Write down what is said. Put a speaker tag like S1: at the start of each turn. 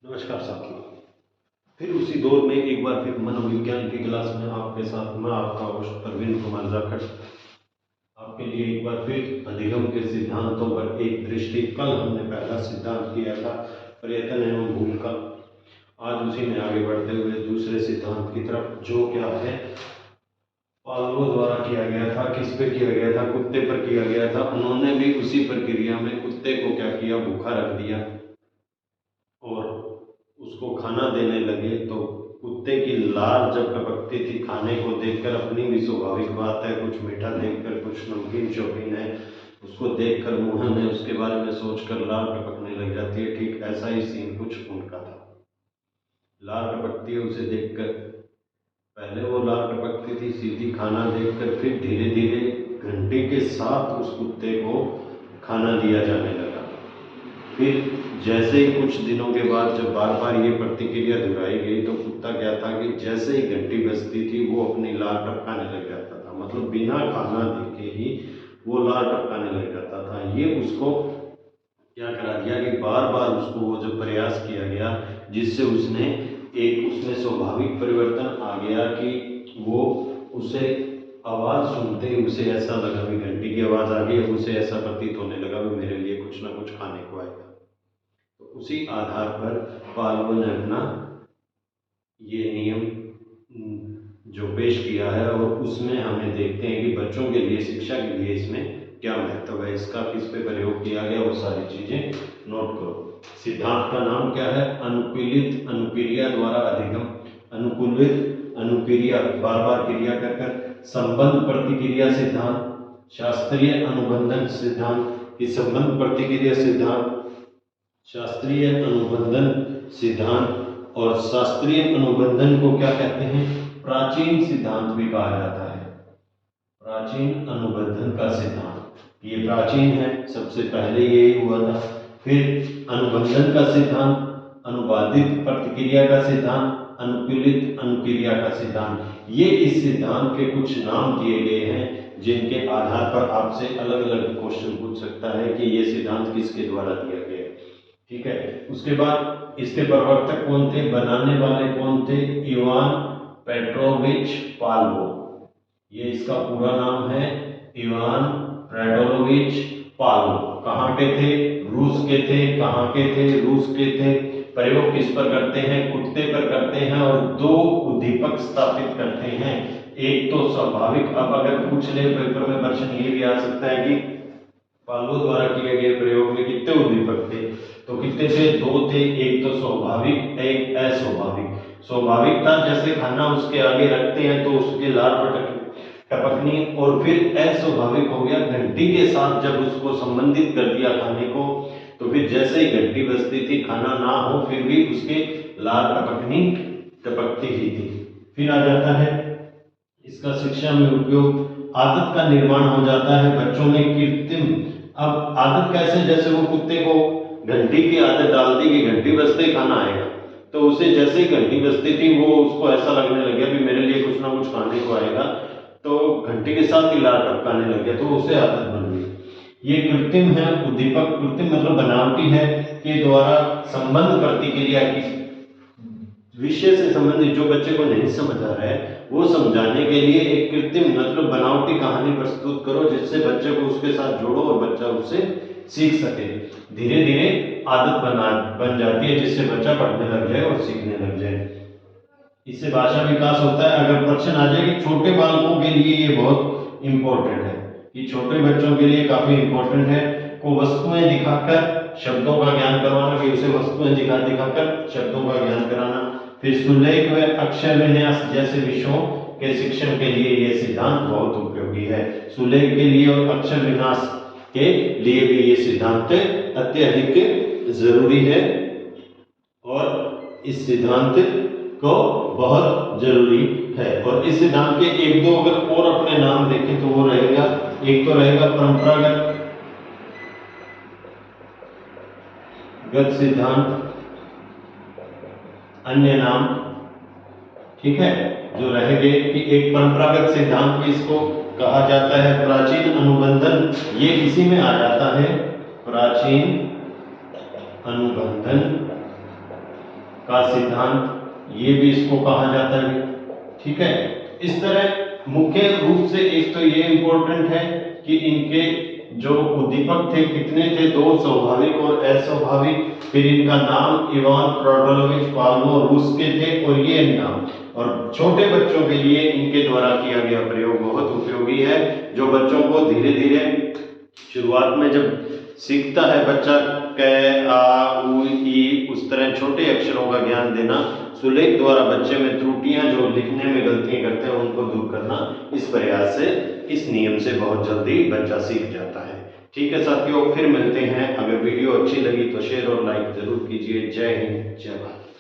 S1: नमस्कार साथियों। फिर उसी दौर में एक बार फिर मनोविज्ञान की क्लास में आपके साथ मैं आपका होस्ट प्रवीण कुमार जाखड़ आपके लिए एक बार फिर अधिगम के सिद्धांतों पर एक दृष्टि। कल हमने पहला सिद्धांत किया था प्रयत्न एवं भूल का। आज उसी में आगे बढ़ते हुए दूसरे सिद्धांत की तरफ, जो क्या है पावलोव द्वारा किया गया था। किस पे किया गया था? कुत्ते पर किया गया था। उन्होंने भी उसी प्रक्रिया में कुत्ते को क्या किया, भूखा रख दिया और उसको खाना देने लगे। तो कुत्ते की लार जब टपकती थी खाने को देखकर, अपनी भी स्वाभाविक बात है, कुछ मीठा देखकर, कुछ नमकीन शौकीन है, उसको देखकर मुंह में उसके बारे में सोचकर लार टपकने लग जाती है। ठीक ऐसा ही सीन कुछ उनका था। लार टपकती है उसे देखकर, पहले वो लार टपकती थी सीधी खाना देखकर, फिर धीरे धीरे घंटी के साथ उस कुत्ते को खाना दिया जाने लगा। फिर जैसे ही कुछ दिनों के बाद जब बार बार ये प्रतिक्रिया दोहराई गई तो कुत्ता क्या था कि जैसे ही घंटी बजती थी वो अपनी लार टपकाने लग जाता था। मतलब बिना खाना देखे ही वो लार टपकाने लग जाता था। ये उसको क्या करा दिया कि बार बार उसको वो जो प्रयास किया गया, जिससे उसमें स्वाभाविक परिवर्तन आ गया कि वो उसे आवाज़ सुनते ही उसे ऐसा लगा कि घंटी की आवाज़ आ गई। उसे ऐसा प्रतीत होने लगा कि मेरे लिए कुछ ना कुछ खाने को आएगा। तो उसी आधार पर पावलोव ने अपना ये नियम जो पेश किया है, और उसमें हमें देखते हैं कि बच्चों के लिए, शिक्षा के लिए इसमें क्या महत्व है, इसका किस पे प्रयोग किया गया, वो सारी चीजें नोट करो। सिद्धांत का नाम क्या है? अनुकूलित अनुक्रिया द्वारा अधिगम। अनुकूलित अनुक्रिया, बार बार क्रिया कर कर। संबंध प्रतिक्रिया सिद्धांत, शास्त्रीय अनुबंधन सिद्धांत। इस संबंध प्रतिक्रिया सिद्धांत, शास्त्रीय अनुबंधन सिद्धांत, और शास्त्रीय अनुबंधन को क्या कहते हैं? प्राचीन सिद्धांत भी कहा जाता है। प्राचीन अनुबंधन का सिद्धांत ये प्राचीन है, सबसे पहले यही हुआ था। फिर अनुबंधन का सिद्धांत, अनुवादित प्रतिक्रिया का सिद्धांत, अनुकूलित अनुक्रिया का सिद्धांत। ये इस सिद्धांत के कुछ नाम दिए गए हैं, जिनके आधार पर आपसे अलग अलग क्वेश्चन पूछ सकता है कि ये सिद्धांत किसके द्वारा दिया गया है। ठीक है। उसके बाद इसके प्रवर्तक कौन थे, बनाने वाले कौन थे? Ivan Petrovich Pavlov. ये इसका पूरा नाम है, इवान पेट्रोविच पावलोव। कहाँ के थे? रूस के थे। कहाँ के थे? रूस के थे। प्रयोग किस पर करते हैं? कुत्ते पर करते हैं, और दो उद्दीपक स्थापित करते हैं। एक तो स्वाभाविक, अब अगर पूछ ले पेपर में प्रश्न ये भी आ सकता है कि पावलोव द्वारा किए गए प्रयोग में कितने उद्दीपक थे? तो कितने थे? दो थे। एक तो स्वाभाविक, एक अस्वाभाविक। स्वाभाविक था जैसे खाना उसके आगे रखते हैं तो उसके लार टपकनी, और फिर अस्वाभाविक हो गया घंटी के साथ जब उसको संबंधित कर दिया खाने को, तो फिर जैसे ही घंटी बजती थी, खाना ना हो फिर भी उसके लार टपकती ही थी। फिर आ जाता है इसका शिक्षा में उपयोग। आदत का निर्माण हो जाता है बच्चों में कृत्रिम। अब आदत कैसे? जैसे वो कुत्ते को घंटी की आदत डाल दी कि घंटी बजते ही खाना आएगा, तो उसे जैसे ही घंटी बजती थी वो उसको ऐसा लगने लग गया कि मेरे लिए कुछ ना कुछ खाने को आएगा, तो घंटी के साथ ही लार टपकाने लग गया, तो उसे आदत बन गई। ये कृत्रिम है उद्दीपक। कृत्रिम मतलब बनावटी है, के द्वारा संबंध प्रतिक्रिया की विषय से संबंधित, जो बच्चे को नहीं समझ आ रहा है वो समझाने के लिए एक कृत्रिम मतलब बनावटी कहानी प्रस्तुत करो, जिससे बच्चे को उसके साथ जोड़ो और बच्चा उससे सीख सके। धीरे धीरे आदत बन जाती है, जिससे बच्चा पढ़ने लग जाए और सीखने लग जाए। इससे भाषा विकास होता है। अगर प्रश्न आ जाए कि छोटे बालकों के लिए ये बहुत इंपॉर्टेंट है, कि छोटे बच्चों के लिए काफी इंपॉर्टेंट है, को वस्तुएं दिखाकर शब्दों का ज्ञान करवाना, कि उसे वस्तुएं दिखाकर शब्दों का ज्ञान कराना। फिर सुलेख व अक्षर विन्यास जैसे विषयों के शिक्षण के लिए ये सिद्धांत बहुत उपयोगी है। सुलेख के लिए और अक्षर विन्यास के लिए भी ये सिद्धांत अत्यधिक जरूरी है, और इस सिद्धांत को बहुत जरूरी है। और इस सिद्धांत के एक दो अगर और अपने नाम देखें तो वो रहेगा, एक तो रहेगा परंपरागत सिद्धांत, अन्य नाम। ठीक है, जो रहेंगे कि एक परंपरागत सिद्धांत भी इसको कहा जाता है। प्राचीन अनुबंधन, ये इसी में आ जाता है, प्राचीन अनुबंधन का सिद्धांत, ये भी इसको कहा जाता है। ठीक है, इस तरह मुख्य रूप से एक तो ये इंपॉर्टेंट है कि इनके जो उद्दीपक थे कितने थे, 2 स्वाभाविक और अस्वाभाविक। फिर इनका नाम इवान प्रोडोलोविच पाल्मो रूस के थे और ये नाम, और छोटे बच्चों के लिए इनके द्वारा किया गया प्रयोग बहुत उपयोगी है, जो बच्चों को धीरे धीरे शुरुआत में जब सीखता है बच्चा क आ उ ई, उस तरह छोटे अक्षरों का ज्ञान देना, सुलेख द्वारा बच्चे में त्रुटियां जो लिखने में गलतियां करते हैं उनको दूर करना, इस प्रयास से, इस नियम से बहुत जल्दी बच्चा सीख जाता है। ठीक है साथियों, फिर मिलते हैं। अगर वीडियो अच्छी लगी तो शेयर और लाइक जरूर कीजिए। जय हिंद, जय भारत।